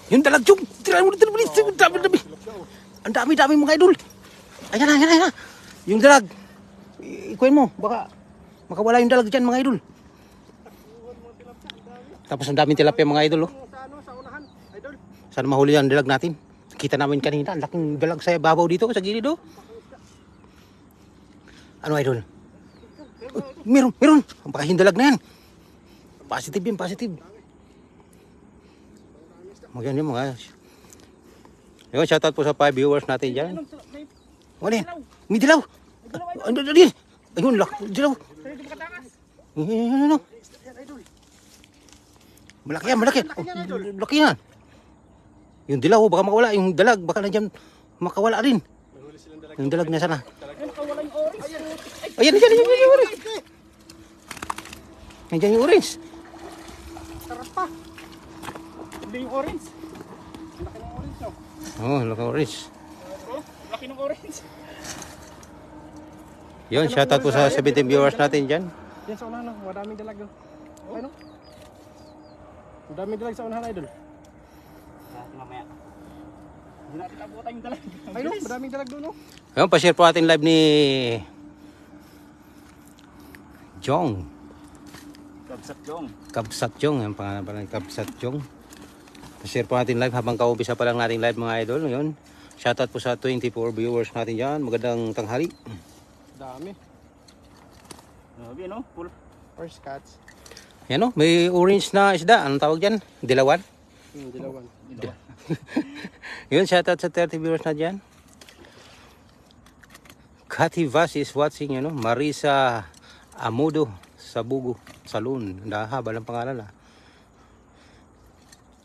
Yung dalag yung. Tira mo dito. Dami. Ang dami mga idol. Ayan na. Yung dalag. Ikuin mo. Baka makawala yung dalag dyan mga idol. Tapos ang daming tilapia mga idol. Oh. Sa unahan, idol. Sana mahuli yung dalag natin. Kita namin kanina. Ang laking dalag sa babaw dito. Sa gilid. Oh. Ano idol? Meron. Baka yung dalag na yan. Positive yan, positive. Magyan yung mga. Yun, shoutout po sa 5 viewers natin dyan. Ano yan? May dilaw. Ayun, dilaw. Ano? Malaki yan. Malaki yan. Yung dilaw, baka makawala. Yung dalag, baka nandiyan makawala rin. Yung dalag na sana. Ayan, yung orange. Nandiyan yung orange. Sarap pa. Hindi yung orange. Laki ng orange, no? Oh, laki ng orange. Laki ng orange. Yun, shoutout po sa 17 viewers natin dyan. Yan sa unahan, no? Madaming dalag, no? Okay, no? Madaming dalag sa unahan, idol. Mamaya. Hindi natin abutan yung dalag. Ay, no? Madaming dalag doon, no? Ayun, pa-share po ating live ni Jong. Kabsat Jong. Yung pangalan pala ni Kabsat Jong. Pa-share po natin live habang kaumpisa pa lang nating live mga idol. Yun. Shoutout po sa 24 viewers natin dyan. Magandang tanghali. Dami. Dami, no? Full. First cuts. Yan o, may orange na isda. Anong tawag dyan? Dilawan? Dilawan. Yun, shoutout sa 30 viewers na dyan. Cathy Vaz is watching, you know, Marisa Amudo Sabugo Salon. Haba ng pangalan ah.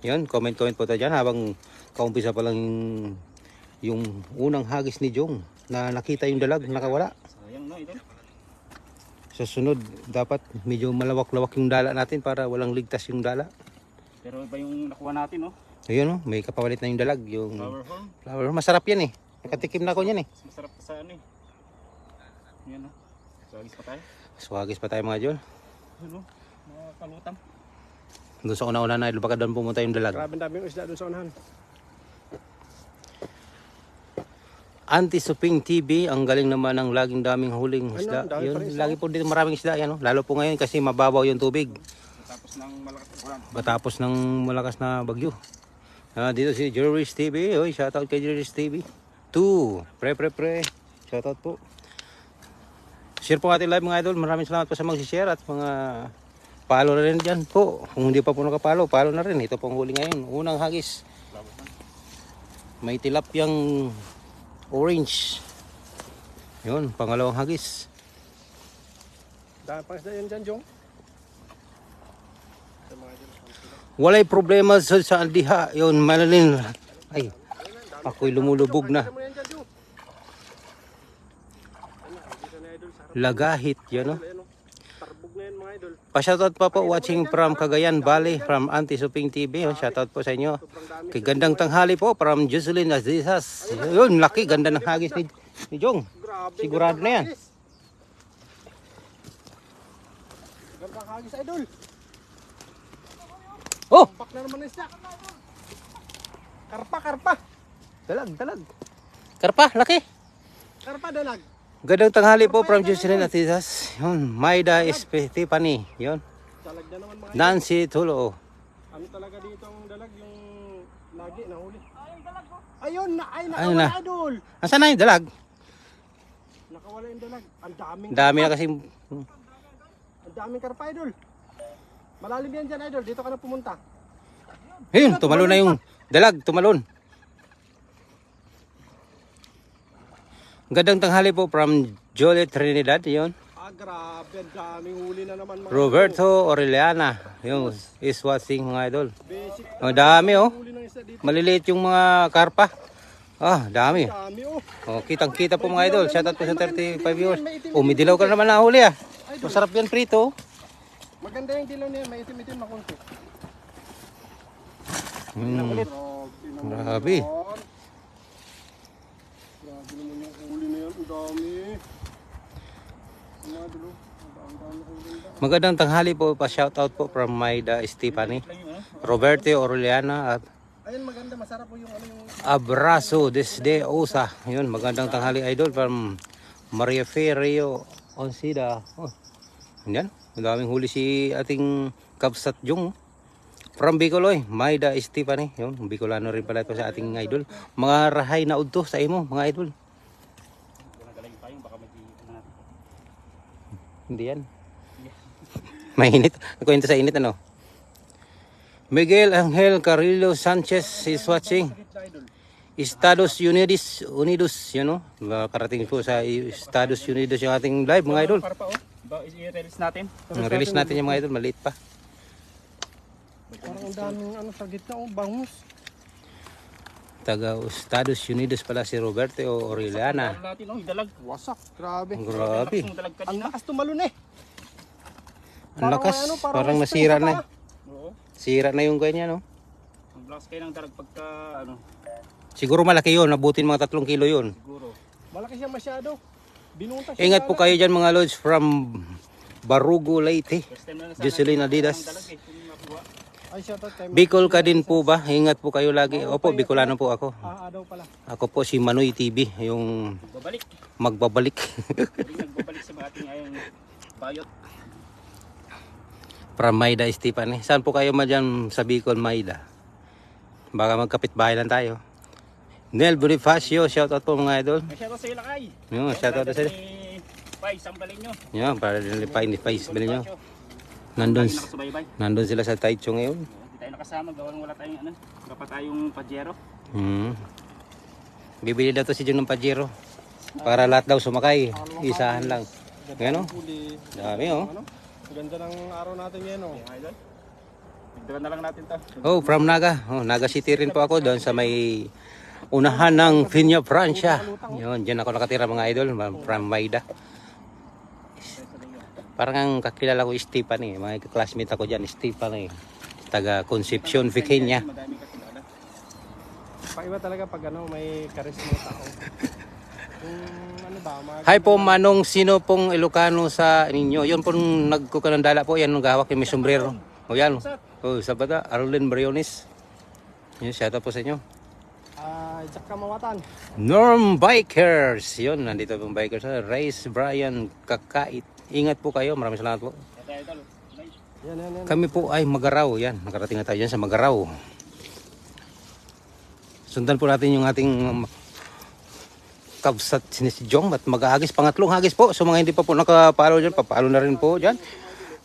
Yun, comment po tayo dyan habang kaumpisa pa lang yung unang hagis ni Jong na nakita yung dalag, nakawala. Sayang no, ito. Sa sunod, dapat medyo malawak-lawak yung dala natin para walang ligtas yung dala. Pero iba yung nakuha natin, no? Ayun, may kapawalit na yung dalag. Yung flower horn. Masarap yan eh. Nakatikim na ako yan eh. Masarap sa ano eh. Yan, no? Swagis pa tayo. Swagis pa tayo mga Jol. Ano? Mga kalutam. Doon sa una-una na, baka doon pumunta yung dalag. Grabe dami yung isda doon sa unahan. Anti-Suping TV, ang galing naman ng laging daming huling isda. Yun, lagi po dito maraming isda yan. Lalo po ngayon kasi mababaw yung tubig. Matapos ng malakas na bagyo. Dito si Jerry's TV. Oy, shoutout kay Jerry's TV. 2. Pre. Shoutout po. Share po ating live mga idol. Maraming salamat po sa mag-share at mga follow na rin dyan po. Kung hindi pa po nakapalo, follow na rin. Ito pong huli ngayon. Unang hagis. May tilapyang orange. Yun, pangalawang hagis. Dahil pa isda yan dyan, Jong. Walay problema sa diha. Yun, malalin. Ay, ako'y lumulubog na. Lagahit, yun o. Pa-shoutout pa po watching from Cagayan Valley from Anti-Suping TV. Shoutout po sa inyo. Kay gandang tanghali po from Jocelyn Azizas. Yun, laki. Ganda ng hagis ni Jong. Sigurado na yan. Gandang hagis, idol. Oh! Pak na naman isda. Karpa. Dalag. Karpa, laki. Karpa, dalag. Gandang tanghali po from Jocelyn Azizas. Yun, Maida Tiffany. Yun. Dalag na naman mga Nancy Tulo. ano talaga dito ang dalag yung lagi nahuli. Ayun na, Ayun na. idol. Nasaan na yung dalag? Nakawala yung dalag. Ang daming Dami na kasi. Ang daming karpa, idol. Malalim yan dyan, idol. Dito ka na pumunta. Ayun, tumalon na yung dalag. Tumalon. Gandang tanghali po from Jolie Trinidad. Yun. Grabe. Ang daming huli na naman mga Roberto Orellana. Yun, is watching mga idol. basic. Ang dami oh. Huli ng isda dito. Maliliit yung mga karpa. Dami. Dami, oh. Kitang-kita po mga idol. Shoutout po sa 35 viewers. May dilaw ka naman nahuli ah. Masarap yan prito. Maganda yung dilaw niya. May itim-itim na konti. Grabe. Grabe naman yung huli na yan. Ang dami. Ang dami huli. Magandang tanghali po pa shoutout po from Maida Stephanie, Roberto Orellana at Ayun, maganda, masarap po yung ano yung... Abrazo desde USA. Yun, magandang tanghali idol from Maria Ferrio Onsida. Oh, yan. Ang daming huli si ating Kabsat Jong. From Bicoloy, Maida Estefani. Yun, Bicolano rin pala ito sa ating idol. Mga rahay na udto sa imo, mga idol. Hindi yan. Mainit. Nakwento sa init ano. Miguel Angel Carrillo Sanchez is watching. Estados Unidos, you know. Karating po sa Estados Unidos yung ating live mga idol. Para pa oh. I-release natin. Release natin yung mga idol, maliit pa. Parang ang daming ano sa gitna oh, bangus. Taga Estados Unidos pala si Roberto Orellana. Natin oh, idalag. Wasak. Grabe. Grabe. Ang lakas tumalon eh. Ang lakas, parang nasira na. Oo. Sira na yung kanya, no? Ang lakas kayo ng dalag pagka ano. Siguro malaki yun, nabutin mga 3 kilo yun. Siguro. Malaki siya masyado. Binunta siya. Ingat po kayo dyan mga lods from Barugo, Leyte. Jocelyn Adidas. Ay, shoutout kay Bicol ka din po ba? Ingat po kayo lagi. Opo, Bicolano po ako. daw pala. Ako po si Manoy TV, yung Babalik. magbabalik. Nagbabalik sa mga ating ayong bayot. From Maida Estefani. Saan po kayo dyan sa Bicol, Maida? Baka magkapit-bahay lang tayo. Nel Bonifacio, shoutout po mga idol. May shoutout sa Ilakay. Yun, shoutout sa Pay, sambalin nyo. yun, para nilipay ni Pais. Bilhin nyo. Nandun sila sa Taicho ngayon. Hindi tayo nakasama, gawang wala tayong ano. Wala pa tayong pajero. Bibili daw to si Jun ng Pajero. Para lahat daw sumakay. Isahan lang. Ngayon o. Dami o. Ganda ng araw natin ngayon o. Dagdagan na lang natin to. Oh, from Naga. Oh, Naga City rin po ako doon sa may unahan ng Piña Francia. Yun, dyan ako nakatira mga idol. From Maida. Parang ang kakilala ko Stefan eh. Mga classmate ako dyan, Stefan eh. Taga Concepcion, Vicenia. Paiba talaga pag ano, may charisma ng tao. Kung ano ba, Hi po Manong, sino pong Ilocano sa ninyo? Yun pong nagkukanandala po, yan nung gawak yung may sombrero. O yan, o sa bata, Arlen Briones. Yun, shout out po sa inyo. Jack Kamawatan. Norm Bikers, yun, nandito pong bikers. Race Brian Kakait. Ingat po kayo, maraming salamat po. Yan. Kami po ay Magaraw, yan, nakarating na tayo dyan sa Magaraw. Sundan po natin yung ating Kabsat si Jong at mag-ahagis, pangatlong hagis po. So mga hindi pa po nakapalo dyan, papalo na rin po dyan.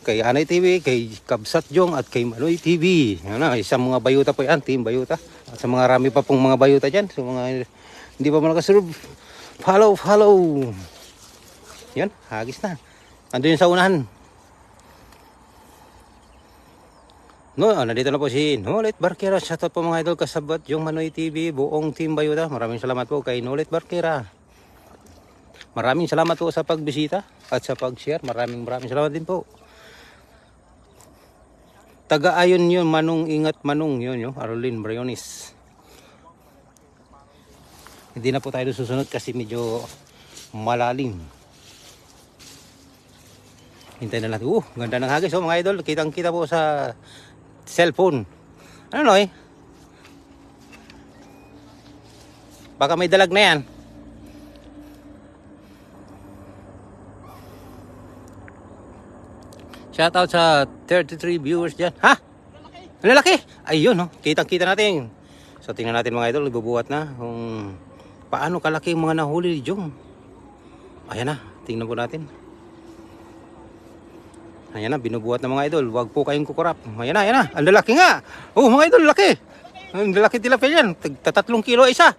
Kay Anay TV, kay Kabsat Jong at kay Manoy TV. Yan na, isang mga bayuta po yan, team bayuta. At sa mga rami pa pong mga bayuta dyan. So mga hindi pa mo nakasurub, follow. Yan, hagis na. Ando yun sa unahan. No, nandito na po si Nolet Barkera. Shoutout po mga idol, kasabot yung Manoy TV, buong team Bayuta. Maraming salamat po kay Nolet Barkera. Maraming salamat po sa pagbisita at sa pag-share. Maraming salamat din po. Taga-ayon yun, Manong Ingat Manong. Yun yung Arlen Briones. Hindi na po tayo susunod kasi medyo malalim. Hintayin na natin. Ganda ng hagis oh mga idol. Kitang-kita po sa cellphone. Ano no eh? Baka may dalag na yan. Shout out sa 33 viewers dyan. Ha? Lalaki? Ayun no. Kitang-kita natin. So tingnan natin mga idol. Ibubuhat na kung paano kalaki yung mga nahuli ni Jong. Ayan na. Tingnan po natin. Ayan na, binubuhat ng mga idol. Huwag po kayong kukurap. Ayan na. Ang lalaki nga. Oh, mga idol, laki. Ang lalaki tilapia yan. 3 kilo isa.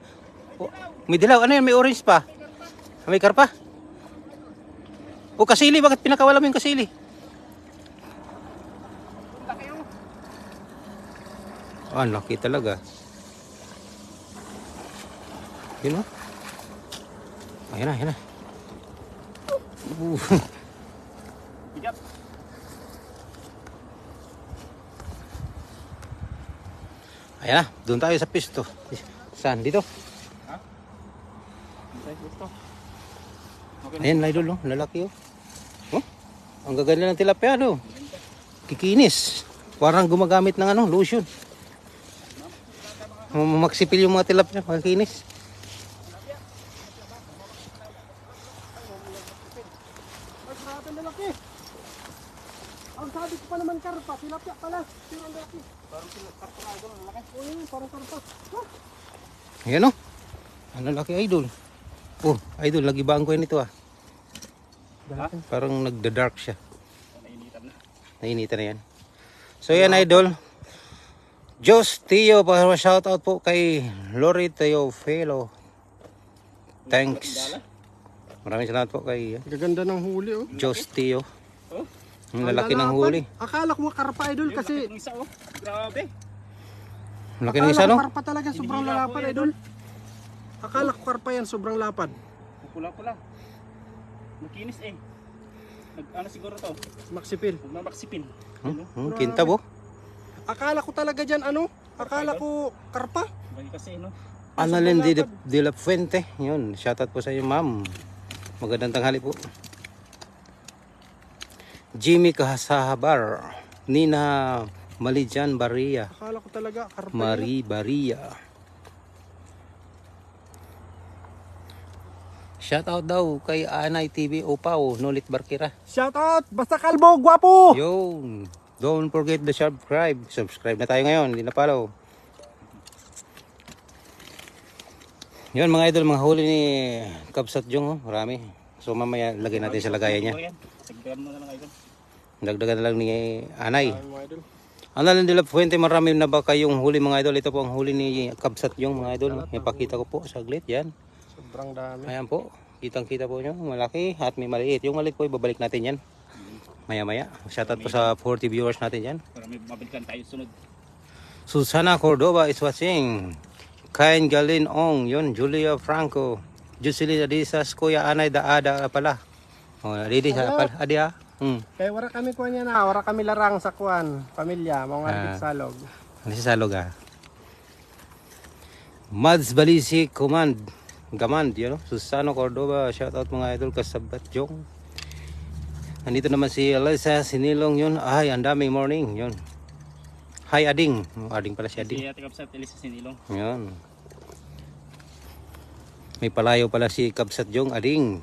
Oh, may dilaw. Ano yan? May orange pa. May karpa. Oh, kasili. Bakit pinakawala mo yung kasili? Ah, laki talaga. Yun o. Ayan na. Ayan na, doon tayo sa pisto. Saan? Dito? Ha? Ito. Ayan, idol, no? Lalaki, oh. Oh? Ang gaganda ng tilapia, no? Kikinis. Parang gumagamit ng lotion. Magsipil yung mga tilapia, makikinis. Ay, grabe ang lalaki. Ang sabi ko pa naman karpa, tilapia pala. Pero ang lalaki. Parang karpa na idol, ang lalaki. Oo, yun, parang karpa. Ayan o. Ang lalaki idol. Oh, idol, nagibaan ko yun ito ah. Parang nagda-dark siya. Nainitan na. Nainitan na yan. So yan idol. Diyos Tio, shout out po kay Lori Teo Felo. Thanks. Maraming salamat po kay Gaganda ng huli oh. Diyos Tio. Oh. Ang lalaki ng lalapan. huli. Akala ko karpa idol kasi Yung isa oh. Grabe. Laki ng isa akala ko no? karpa talaga, sobrang lalapan idol. Akala ko karpa yan, sobrang lapad. Pula-pula. Makinis eh. Ano siguro to? Maksipil. Magmamaksipin. Kinta po. Akala ko talaga dyan ano? Akala ko karpa. Bagi kasi no. Annalyn de la Fuente. Yun, shoutout po sa iyo ma'am. Magandang tanghali po. Jimmy Kahasahabar. Nina Malijan Baria. Akala ko talaga karpa. Marie Baria. Shoutout daw kay Anay TV Opaw, Nolit Barkira. Shout out! Basta kalbo, gwapo! Yun. Don't forget to subscribe. Subscribe na tayo ngayon, hindi na follow. Yun mga idol, mga huli ni Kabsat Jong, oh, marami. So mamaya lagay natin sa lagayan niya. Sagdagan mo na lang idol. Dagdagan na lang ni Anay. Ay, mga idol. Annalyn de la Fuente, marami na ba kayong huli mga idol? Ito po ang huli ni Kabsat Jong mga idol. Ipakita ko po saglit, yan. Sobrang dami. Ayan po, kitang kita po nyo, malaki at may maliit. Yung maliit po, ibabalik natin yan. Maya maya. Shoutout po sa 40 viewers natin yan. Para may mabalikan tayo sunod. Susana Cordova is watching. Kain Galin Ong, yun, Julia Franco. Jocelyn Adisas, Kuya Anay Daada pala. Oh, ready sa pala. Adi ah. Kaya wala kami kuha niya na, wala kami larang sa kuwan. Pamilya, mga salog. Ano si Salog ah? Mads Balisi Command. Gamand, yun. Susano Cordova, shoutout mga idol kasabat Jong. Nandito naman si Eliza Sinilong yun. Ay, ang daming morning yun. Hi Ading. Ading pala si Ading. Si Ate Kapsat, Elisa Sinilong. Yun. May palayo pala si Kabsat Jong Ading.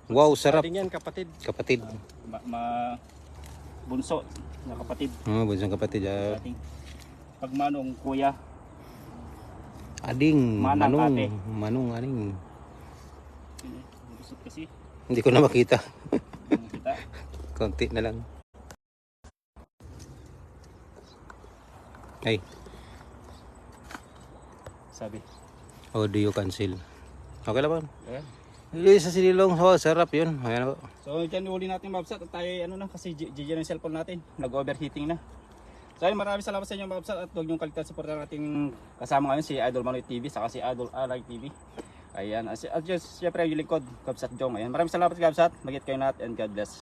Wow, sarap. Ating yan, kapatid. Kapatid. Bunso na kapatid. Bunsong kapatid. Ating pagmanong kuya. Ading. Manang Manong. ate. Manong Ading. Busot kasi. Hindi ko na makita. Kita. Konti na lang. Ay, Sabi. audio cancel. Okay lang ba? Ayan. Yung sa silong, oh, sarap yun. Ayan po. So dyan uli natin mabsat at tayo ano na kasi GG na yung cellphone natin. Nag-overheating na. So ayun, maraming salamat sa inyo mabsat at huwag niyong kaligtan supportan nating kasama ngayon si Idol Manoy TV saka si Idol Alay TV. Ayan, at just syempre yung lingkod, Kabsat Jong. Ayan, maraming salamat Kabsat. Magit kayo natin and God bless.